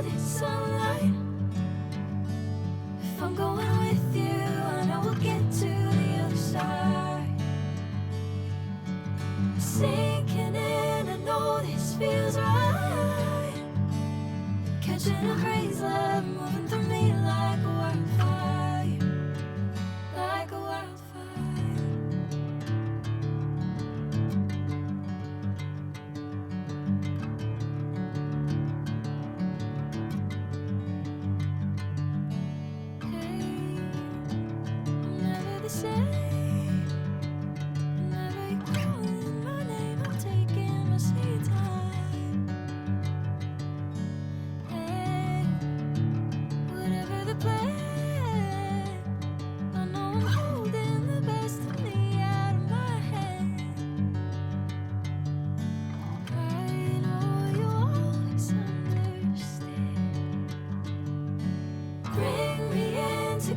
golden sunlight. If I'm going with you, I know we'll get to the other side. Sinking in, I know this feels right. Catching a crazy love, moving through me like a wildfire, like a wildfire.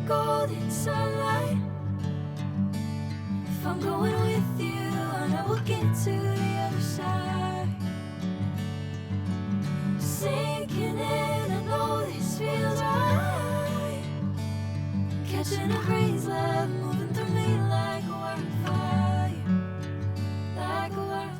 Golden sunlight. If I'm going with you, I know we'll get to the other side. Sinking in, I know this feels right. Catching a crazy love, moving through me like a wildfire, like a wildfire.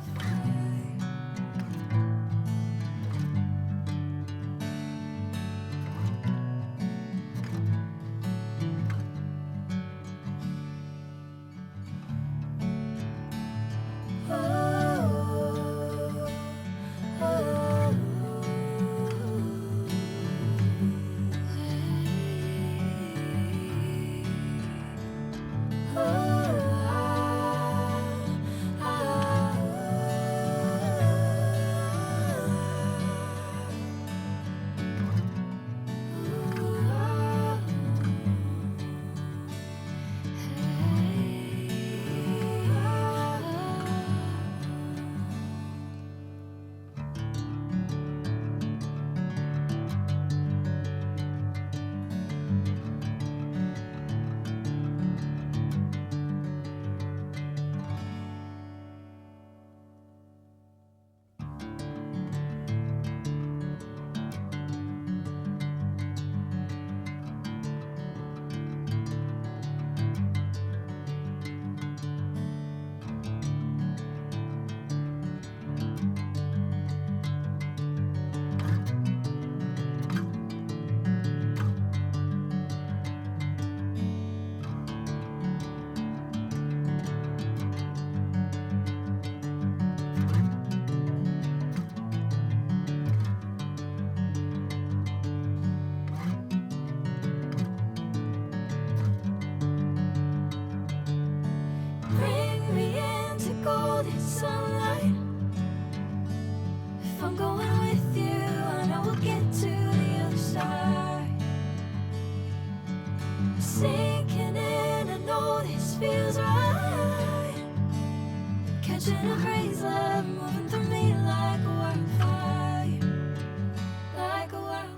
Golden sunlight. If I'm going with you, I know we'll get to the other side. Sinking in, I know this feels right. Catching a crazy love, moving through me like a wildfire, like a wildfire.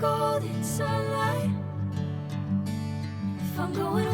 Golden sunlight. If I'm going